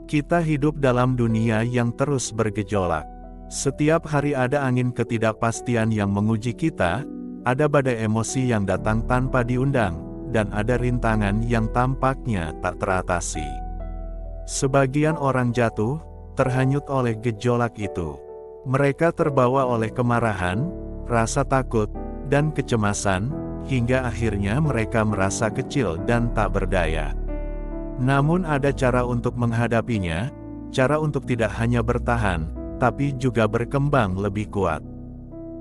Kita hidup dalam dunia yang terus bergejolak. Setiap hari ada angin ketidakpastian yang menguji kita, ada badai emosi yang datang tanpa diundang, dan ada rintangan yang tampaknya tak teratasi. Sebagian orang jatuh, terhanyut oleh gejolak itu. Mereka terbawa oleh kemarahan, rasa takut, dan kecemasan, hingga akhirnya mereka merasa kecil dan tak berdaya. Namun ada cara untuk menghadapinya, cara untuk tidak hanya bertahan, tapi juga berkembang lebih kuat.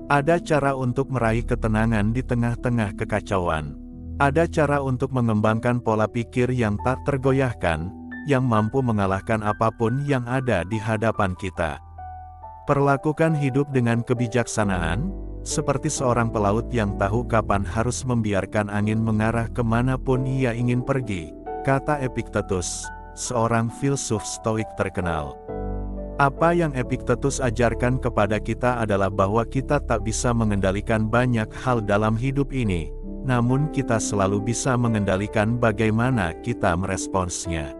Ada cara untuk meraih ketenangan di tengah-tengah kekacauan. Ada cara untuk mengembangkan pola pikir yang tak tergoyahkan, yang mampu mengalahkan apapun yang ada di hadapan kita. Perlakukan hidup dengan kebijaksanaan, seperti seorang pelaut yang tahu kapan harus membiarkan angin mengarah kemanapun ia ingin pergi, kata Epictetus, seorang filsuf Stoik terkenal. Apa yang Epictetus ajarkan kepada kita adalah bahwa kita tak bisa mengendalikan banyak hal dalam hidup ini, namun kita selalu bisa mengendalikan bagaimana kita meresponsnya.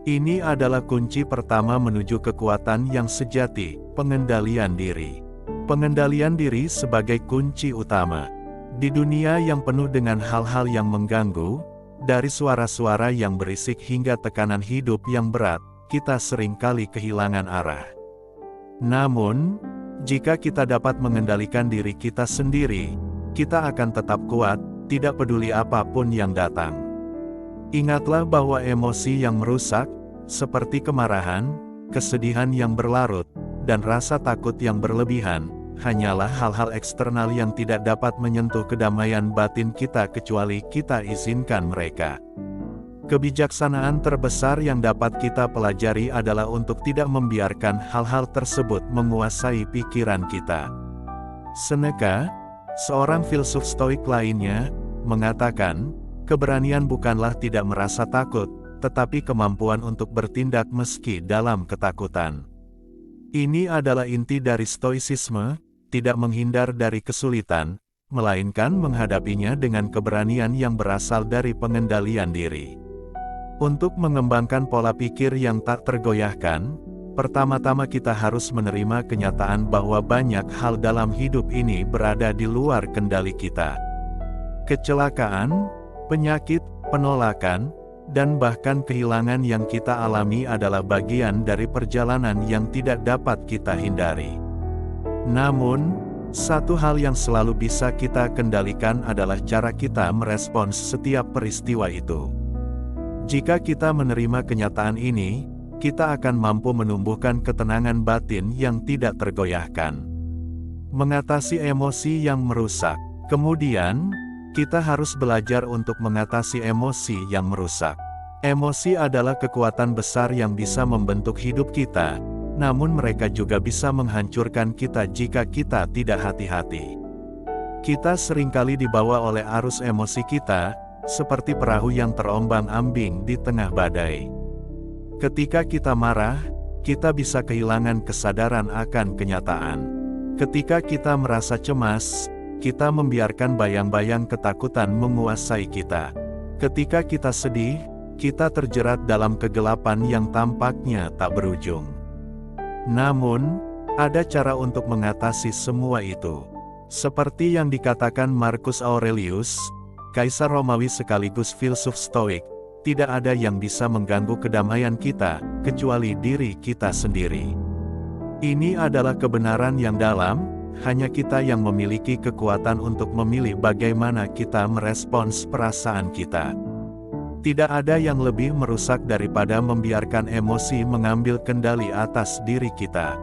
Ini adalah kunci pertama menuju kekuatan yang sejati, pengendalian diri. Pengendalian diri sebagai kunci utama. Di dunia yang penuh dengan hal-hal yang mengganggu, dari suara-suara yang berisik hingga tekanan hidup yang berat, kita seringkali kehilangan arah. Namun, jika kita dapat mengendalikan diri kita sendiri, kita akan tetap kuat, tidak peduli apapun yang datang. Ingatlah bahwa emosi yang merusak, seperti kemarahan, kesedihan yang berlarut, dan rasa takut yang berlebihan, hanyalah hal-hal eksternal yang tidak dapat menyentuh kedamaian batin kita kecuali kita izinkan mereka. Kebijaksanaan terbesar yang dapat kita pelajari adalah untuk tidak membiarkan hal-hal tersebut menguasai pikiran kita. Seneca, seorang filsuf Stoik lainnya, mengatakan, keberanian bukanlah tidak merasa takut, tetapi kemampuan untuk bertindak meski dalam ketakutan. Ini adalah inti dari Stoicisme, tidak menghindar dari kesulitan, melainkan menghadapinya dengan keberanian yang berasal dari pengendalian diri. Untuk mengembangkan pola pikir yang tak tergoyahkan, pertama-tama kita harus menerima kenyataan bahwa banyak hal dalam hidup ini berada di luar kendali kita. Kecelakaan, penyakit, penolakan, dan bahkan kehilangan yang kita alami adalah bagian dari perjalanan yang tidak dapat kita hindari. Namun, satu hal yang selalu bisa kita kendalikan adalah cara kita merespons setiap peristiwa itu. Jika kita menerima kenyataan ini, kita akan mampu menumbuhkan ketenangan batin yang tidak tergoyahkan. Mengatasi emosi yang merusak. Kemudian, kita harus belajar untuk mengatasi emosi yang merusak. Emosi adalah kekuatan besar yang bisa membentuk hidup kita, namun mereka juga bisa menghancurkan kita jika kita tidak hati-hati. Kita seringkali dibawa oleh arus emosi kita, seperti perahu yang terombang-ambing di tengah badai. Ketika kita marah, kita bisa kehilangan kesadaran akan kenyataan. Ketika kita merasa cemas, kita membiarkan bayang-bayang ketakutan menguasai kita. Ketika kita sedih, kita terjerat dalam kegelapan yang tampaknya tak berujung. Namun, ada cara untuk mengatasi semua itu. Seperti yang dikatakan Marcus Aurelius, Kaisar Romawi sekaligus filsuf Stoik, tidak ada yang bisa mengganggu kedamaian kita, kecuali diri kita sendiri. Ini adalah kebenaran yang dalam, hanya kita yang memiliki kekuatan untuk memilih bagaimana kita merespons perasaan kita. Tidak ada yang lebih merusak daripada membiarkan emosi mengambil kendali atas diri kita.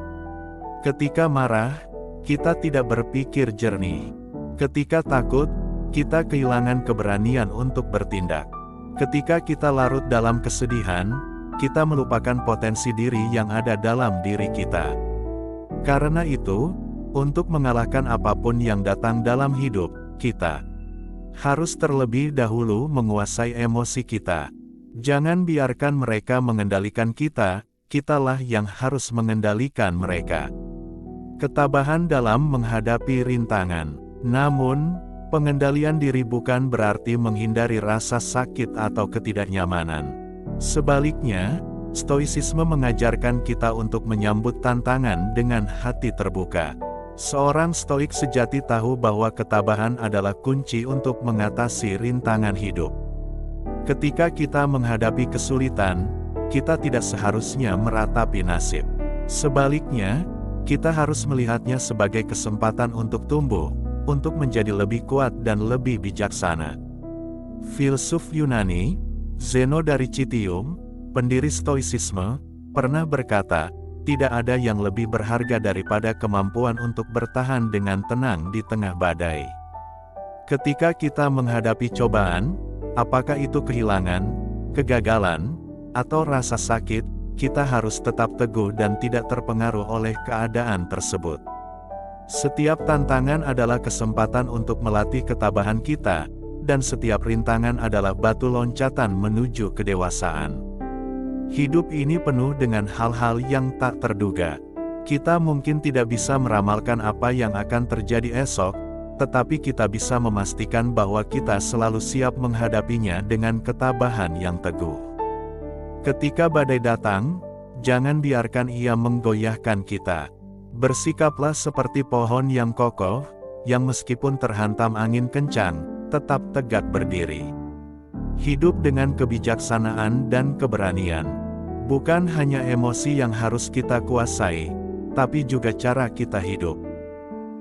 Ketika marah, kita tidak berpikir jernih. Ketika takut, kita kehilangan keberanian untuk bertindak. Ketika kita larut dalam kesedihan, kita melupakan potensi diri yang ada dalam diri kita. Karena itu, untuk mengalahkan apapun yang datang dalam hidup, kita harus terlebih dahulu menguasai emosi kita. Jangan biarkan mereka mengendalikan kita, kitalah yang harus mengendalikan mereka. Ketabahan dalam menghadapi rintangan. Namun, pengendalian diri bukan berarti menghindari rasa sakit atau ketidaknyamanan. Sebaliknya, Stoicisme mengajarkan kita untuk menyambut tantangan dengan hati terbuka. Seorang stoik sejati tahu bahwa ketabahan adalah kunci untuk mengatasi rintangan hidup. Ketika kita menghadapi kesulitan, kita tidak seharusnya meratapi nasib. Sebaliknya, kita harus melihatnya sebagai kesempatan untuk tumbuh, untuk menjadi lebih kuat dan lebih bijaksana. Filsuf Yunani, Zeno dari Citium, pendiri Stoicisme, pernah berkata, tidak ada yang lebih berharga daripada kemampuan untuk bertahan dengan tenang di tengah badai. Ketika kita menghadapi cobaan, apakah itu kehilangan, kegagalan, atau rasa sakit, kita harus tetap teguh dan tidak terpengaruh oleh keadaan tersebut. Setiap tantangan adalah kesempatan untuk melatih ketabahan kita, dan setiap rintangan adalah batu loncatan menuju kedewasaan. Hidup ini penuh dengan hal-hal yang tak terduga. Kita mungkin tidak bisa meramalkan apa yang akan terjadi esok, tetapi kita bisa memastikan bahwa kita selalu siap menghadapinya dengan ketabahan yang teguh. Ketika badai datang, jangan biarkan ia menggoyahkan kita. Bersikaplah seperti pohon yang kokoh, yang meskipun terhantam angin kencang, tetap tegak berdiri. Hidup dengan kebijaksanaan dan keberanian. Bukan hanya emosi yang harus kita kuasai, tapi juga cara kita hidup.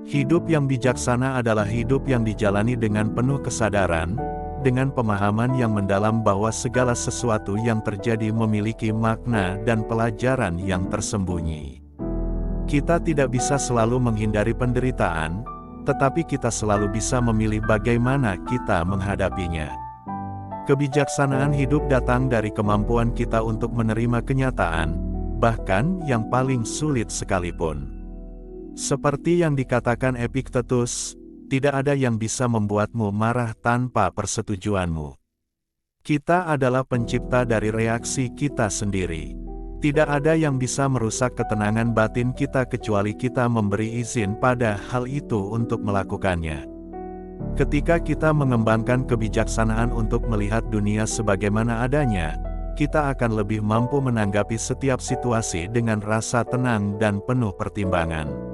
Hidup yang bijaksana adalah hidup yang dijalani dengan penuh kesadaran, dengan pemahaman yang mendalam bahwa segala sesuatu yang terjadi memiliki makna dan pelajaran yang tersembunyi. Kita tidak bisa selalu menghindari penderitaan, tetapi kita selalu bisa memilih bagaimana kita menghadapinya. Kebijaksanaan hidup datang dari kemampuan kita untuk menerima kenyataan, bahkan yang paling sulit sekalipun. Seperti yang dikatakan Epictetus, tidak ada yang bisa membuatmu marah tanpa persetujuanmu. Kita adalah pencipta dari reaksi kita sendiri. Tidak ada yang bisa merusak ketenangan batin kita kecuali kita memberi izin pada hal itu untuk melakukannya. Ketika kita mengembangkan kebijaksanaan untuk melihat dunia sebagaimana adanya, kita akan lebih mampu menanggapi setiap situasi dengan rasa tenang dan penuh pertimbangan.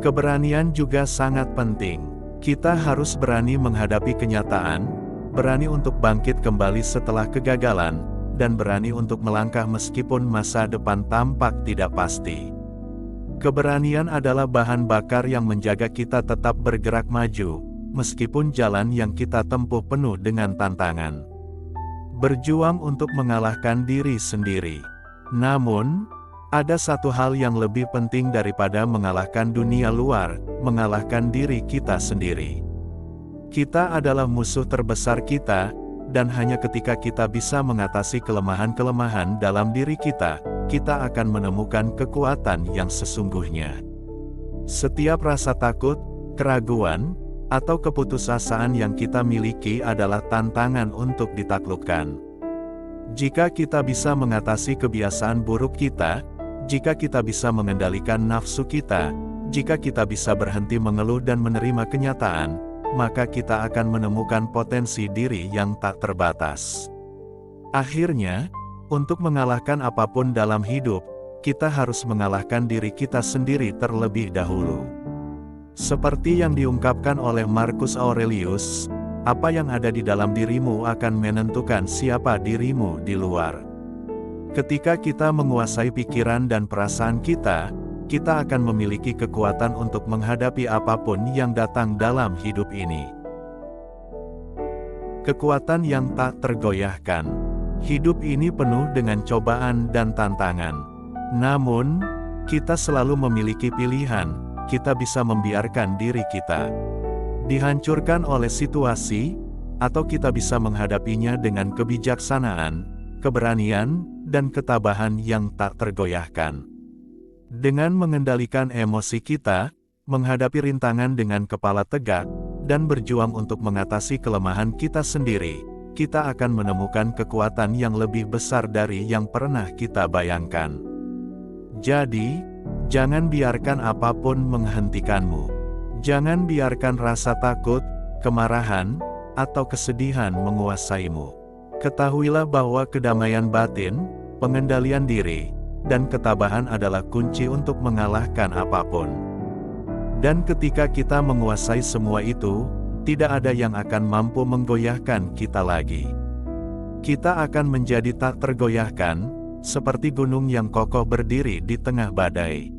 Keberanian juga sangat penting. Kita harus berani menghadapi kenyataan, berani untuk bangkit kembali setelah kegagalan, dan berani untuk melangkah meskipun masa depan tampak tidak pasti. Keberanian adalah bahan bakar yang menjaga kita tetap bergerak maju, meskipun jalan yang kita tempuh penuh dengan tantangan. Berjuang untuk mengalahkan diri sendiri. Namun, ada satu hal yang lebih penting daripada mengalahkan dunia luar, mengalahkan diri kita sendiri. Kita adalah musuh terbesar kita, dan hanya ketika kita bisa mengatasi kelemahan-kelemahan dalam diri kita, kita akan menemukan kekuatan yang sesungguhnya. Setiap rasa takut, keraguan, atau keputusasaan yang kita miliki adalah tantangan untuk ditaklukkan. Jika kita bisa mengatasi kebiasaan buruk kita, jika kita bisa mengendalikan nafsu kita, jika kita bisa berhenti mengeluh dan menerima kenyataan, maka kita akan menemukan potensi diri yang tak terbatas. Akhirnya, untuk mengalahkan apapun dalam hidup, kita harus mengalahkan diri kita sendiri terlebih dahulu. Seperti yang diungkapkan oleh Marcus Aurelius, apa yang ada di dalam dirimu akan menentukan siapa dirimu di luar. Ketika kita menguasai pikiran dan perasaan kita, kita akan memiliki kekuatan untuk menghadapi apapun yang datang dalam hidup ini. Kekuatan yang tak tergoyahkan. Hidup ini penuh dengan cobaan dan tantangan. Namun, kita selalu memiliki pilihan. Kita bisa membiarkan diri kita dihancurkan oleh situasi, atau kita bisa menghadapinya dengan kebijaksanaan, keberanian, dan ketabahan yang tak tergoyahkan. Dengan mengendalikan emosi kita, menghadapi rintangan dengan kepala tegak, dan berjuang untuk mengatasi kelemahan kita sendiri, kita akan menemukan kekuatan yang lebih besar dari yang pernah kita bayangkan. Jadi, jangan biarkan apapun menghentikanmu. Jangan biarkan rasa takut, kemarahan, atau kesedihan menguasaimu. Ketahuilah bahwa kedamaian batin, pengendalian diri, dan ketabahan adalah kunci untuk mengalahkan apapun. Dan ketika kita menguasai semua itu, tidak ada yang akan mampu menggoyahkan kita lagi. Kita akan menjadi tak tergoyahkan, seperti gunung yang kokoh berdiri di tengah badai.